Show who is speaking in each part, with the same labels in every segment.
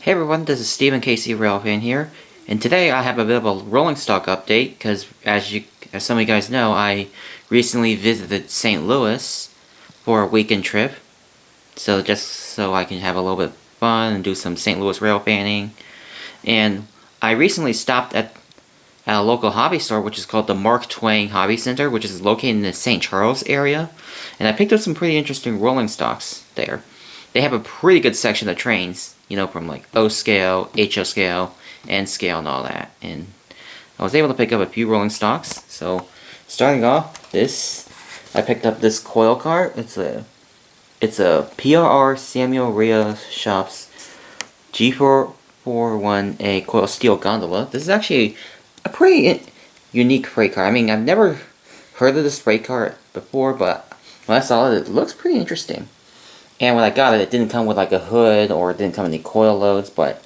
Speaker 1: Hey everyone, this is Stephen Casey Railfan here, and today I have a bit of a rolling stock update because as some of you guys know, I recently visited St. Louis for a weekend trip. So just so I can have a little bit of fun and do some St. Louis rail fanning. And I recently stopped at a local hobby store which is called the Mark Twain Hobby Center, which is located in the St. Charles area. And I picked up some pretty interesting rolling stocks there. They have a pretty good section of trains, you know, from like O scale, HO scale, N scale, and all that. And I was able to pick up a few rolling stocks. So, starting off, I picked up this coil car. It's a PRR Samuel Rhea Shops G441A coil steel gondola. This is actually a pretty unique freight car. I mean, I've never heard of this freight car before, but when I saw it, it looks pretty interesting. And when I got it, it didn't come with like a hood or it didn't come with any coil loads. But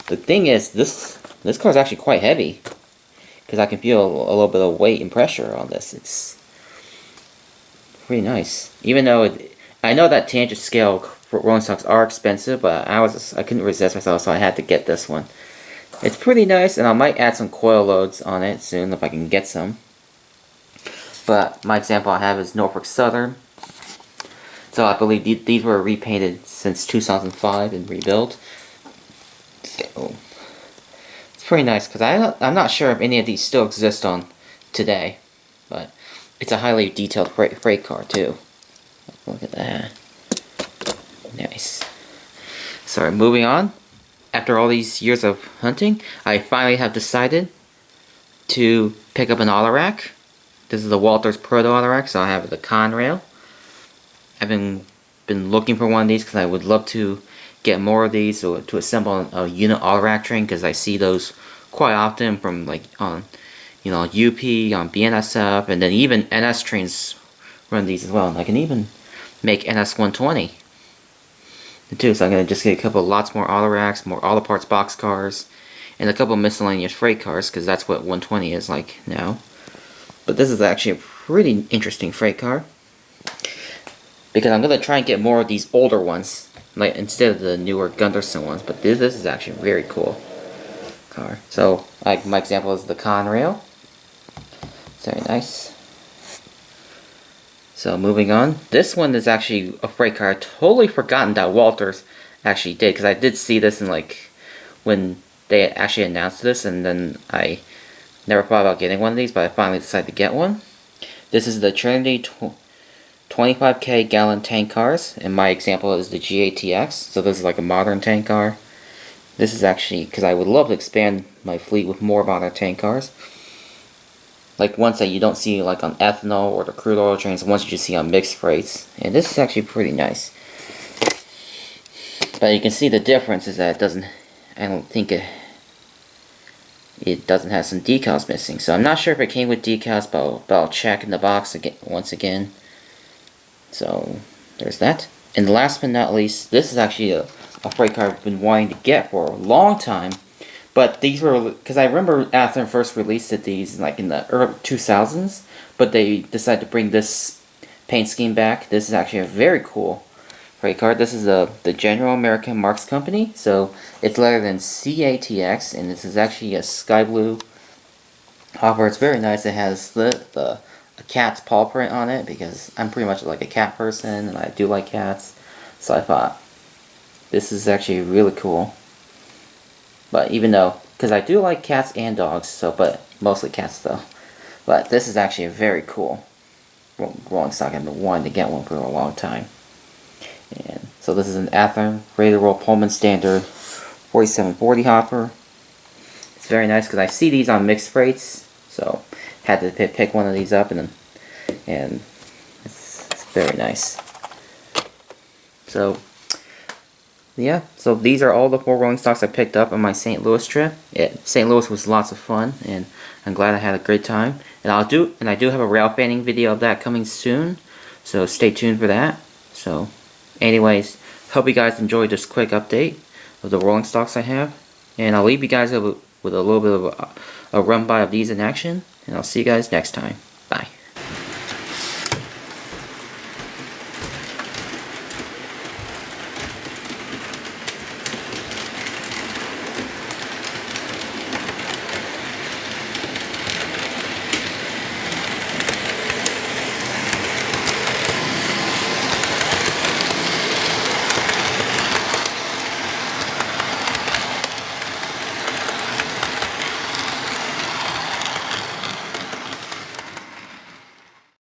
Speaker 1: the thing is, this car is actually quite heavy because I can feel a little bit of weight and pressure on this. It's pretty nice. Even though I know that tangent scale rolling stocks are expensive, but I couldn't resist myself, so I had to get this one. It's pretty nice, and I might add some coil loads on it soon if I can get some. But my example I have is Norfolk Southern. So I believe these were repainted since 2005 and rebuilt. So it's pretty nice because I'm not sure if any of these still exist on today, but it's a highly detailed freight car too. Look at that. Nice. So moving on. After all these years of hunting, I finally have decided to pick up an autorack. This is the Walters Proto autorack, so I have the Conrail. I've been looking for one of these because I would love to get more of these to assemble a unit autorack train, because I see those quite often from like on UP, on BNSF, and then even NS trains run these as well. And I can even make NS 120 too. So I'm gonna just get a couple lots more autoracks, more auto parts box cars, and a couple miscellaneous freight cars, because that's what 120 is like now. But this is actually a pretty interesting freight car, because I'm gonna try and get more of these older ones, like instead of the newer Gunderson ones. But this is actually a very cool car. So, like my example is the Conrail. It's very nice. So moving on, this one is actually a freight car. I totally forgotten that Walters actually did, because I did see this in like when they actually announced this, and then I never thought about getting one of these, but I finally decided to get one. This is the Trinity 25k gallon tank cars, and my example is the GATX. So this is like a modern tank car. This is actually because I would love to expand my fleet with more modern tank cars, like ones that you don't see like on ethanol or the crude oil trains, ones you just see on mixed freights. And this is actually pretty nice. But you can see the difference is that I don't think it doesn't have some decals missing. So I'm not sure if it came with decals, but I'll check in the box once again. So there's that. And last but not least, this is actually a freight car I've been wanting to get for a long time. But these were, because I remember after they first released these like in the early 2000s, but they decided to bring this paint scheme back. This is actually a very cool freight car. This is the General American Marks Company, so it's lettered in CATX, and this is actually a sky blue hopper. It's very nice. It has a cat's paw print on it, because I'm pretty much like a cat person and I do like cats, so I thought this is actually really cool. But even though, because I do like cats and dogs, but mostly cats though. But this is actually a very cool rolling stock. I've been wanting to get one for a long time. And so this is an Athearn ready to roll Pullman Standard 4740 hopper. It's very nice because I see these on mixed freights, so had to pick one of these up, and it's very nice. So yeah, so these are all the 4 rolling stocks I picked up on my St. Louis trip. St. Louis was lots of fun, and I'm glad I had a great time. And I do have a rail fanning video of that coming soon, so stay tuned for that. So anyways, hope you guys enjoyed this quick update of the rolling stocks I have, and I'll leave you guys with a little bit of a run by of these in action, and I'll see you guys next time.